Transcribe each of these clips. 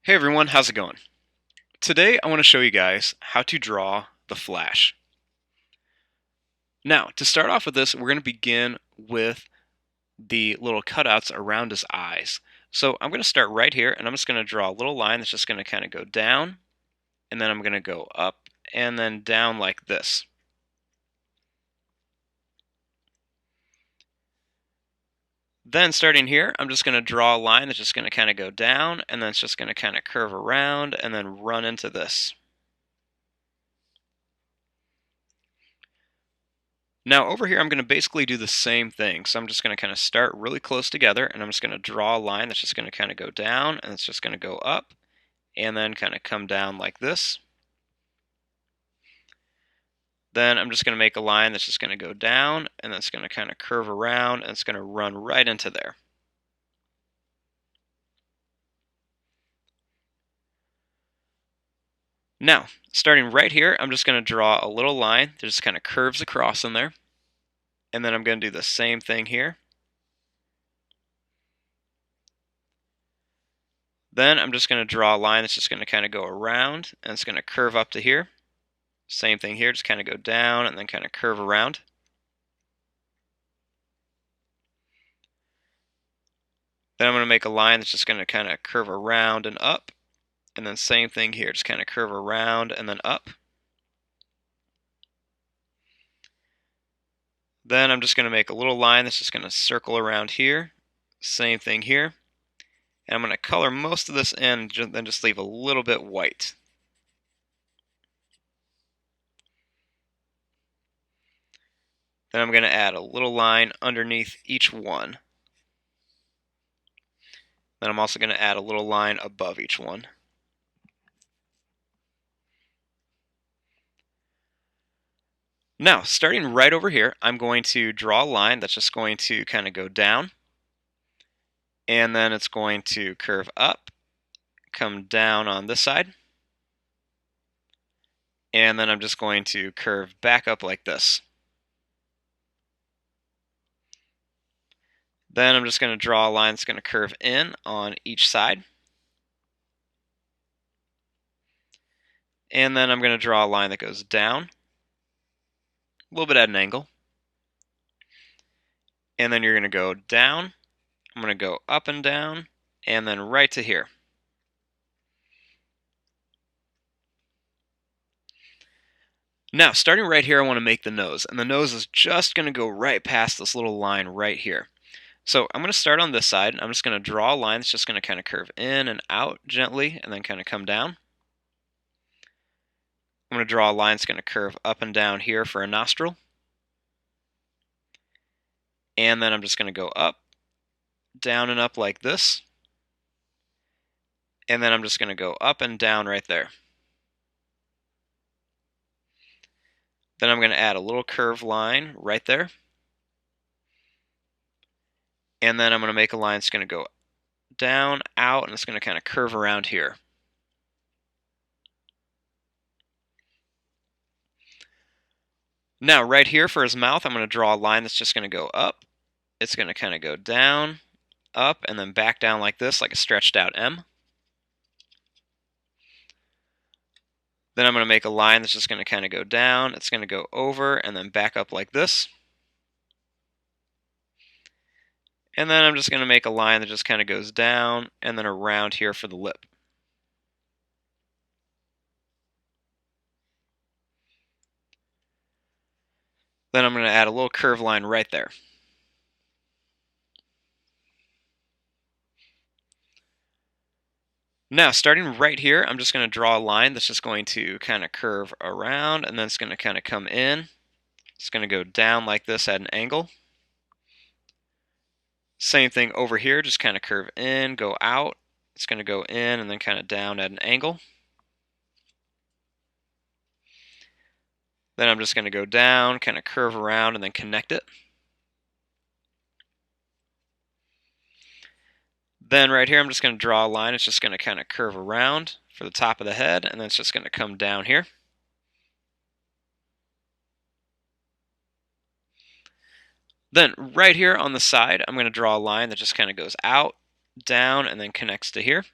Hey everyone, how's it going? Today I want to show you guys how to draw the Flash. Now, to start off with this, we're going to begin with the little cutouts around his eyes. So I'm going to start right here, and I'm just going to draw a little line that's just going to kind of go down, and then I'm going to go up, and then down like this. Then starting here, I'm just going to draw a line that's just going to kind of go down, and then it's just going to kind of curve around, and then run into this. Now over here I'm going to basically do the same thing. So I'm just going to kind of start really close together, and I'm just going to draw a line that's just going to kind of go down, and it's just going to go up and then kind of come down like this. Then I'm just going to make a line that's just going to go down, and that's going to kind of curve around, and it's going to run right into there. Now, starting right here, I'm just going to draw a little line that just kind of curves across in there. And then I'm going to do the same thing here. Then I'm just going to draw a line that's just going to kind of go around, and it's going to curve up to here. Same thing here, just kind of go down and then kind of curve around. Then I'm going to make a line that's just going to kind of curve around and up. And then same thing here, just kind of curve around and then up. Then I'm just going to make a little line that's just going to circle around here. Same thing here. And I'm going to color most of this in, then just leave a little bit white. Then I'm going to add a little line underneath each one. Then I'm also going to add a little line above each one. Now, starting right over here, I'm going to draw a line that's just going to kind of go down, and then it's going to curve up, come down on this side, and then I'm just going to curve back up like this. Then I'm just going to draw a line that's going to curve in on each side. And then I'm going to draw a line that goes down, a little bit at an angle. And then you're going to go down. I'm going to go up and down, and then right to here. Now, starting right here, I want to make the nose. And the nose is just going to go right past this little line right here. So I'm going to start on this side. I'm just going to draw a line that's just going to kind of curve in and out gently, and then kind of come down. I'm going to draw a line that's going to curve up and down here for a nostril. And then I'm just going to go up, down and up like this. And then I'm just going to go up and down right there. Then I'm going to add a little curved line right there. And then I'm going to make a line that's going to go down, out, and it's going to kind of curve around here. Now, right here for his mouth, I'm going to draw a line that's just going to go up. It's going to kind of go down, up, and then back down like this, like a stretched out M. Then I'm going to make a line that's just going to kind of go down. It's going to go over and then back up like this. And then I'm just going to make a line that just kind of goes down and then around here for the lip. Then I'm going to add a little curved line right there. Now, starting right here, I'm just going to draw a line that's just going to kind of curve around, and then it's going to kind of come in. It's going to go down like this at an angle. Same thing over here, just kind of curve in, go out. It's going to go in and then kind of down at an angle. Then I'm just going to go down, kind of curve around, and then connect it. Then right here, I'm just going to draw a line. It's just going to kind of curve around for the top of the head, and then it's just going to come down here. Then right here on the side, I'm going to draw a line that just kind of goes out, down, and then connects to here.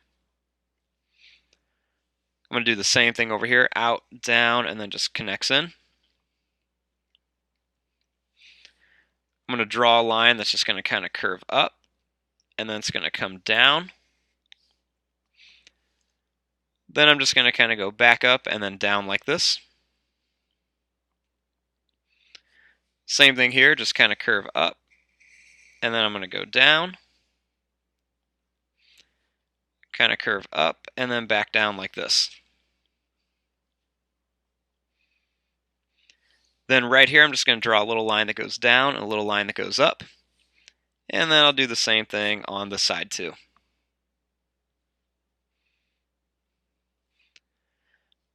I'm going to do the same thing over here, out, down, and then just connects in. I'm going to draw a line that's just going to kind of curve up, and then it's going to come down. Then I'm just going to kind of go back up and then down like this. Same thing here, just kind of curve up, and then I'm going to go down, kind of curve up, and then back down like this. Then right here, I'm just going to draw a little line that goes down and a little line that goes up. And then I'll do the same thing on this side too.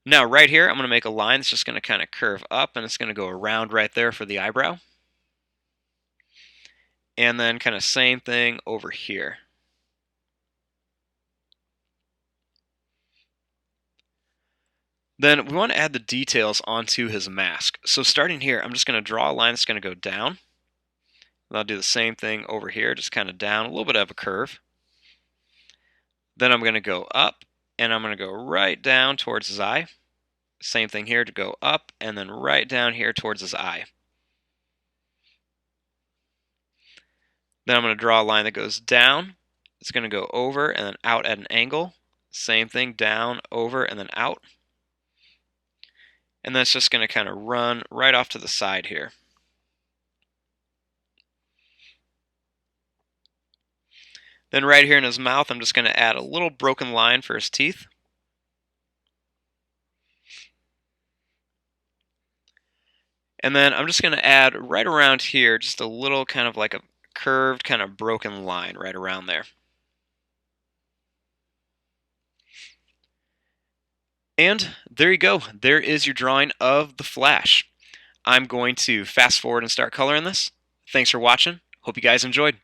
Now right here, I'm going to make a line that's just going to kind of curve up, and it's going to go around right there for the eyebrow. And then kind of same thing over here. Then we want to add the details onto his mask. So starting here, I'm just going to draw a line that's going to go down. And I'll do the same thing over here, just kind of down, a little bit of a curve. Then I'm going to go up, and I'm going to go right down towards his eye. Same thing here to go up, and then right down here towards his eye. Then I'm going to draw a line that goes down. It's going to go over and then out at an angle. Same thing, down, over, and then out. And that's just going to kind of run right off to the side here. Then right here in his mouth, I'm just going to add a little broken line for his teeth. And then I'm just going to add right around here just a little kind of like a curved kind of broken line right around there. And there you go. There is your drawing of the Flash. I'm going to fast forward and start coloring this. Thanks for watching. Hope you guys enjoyed.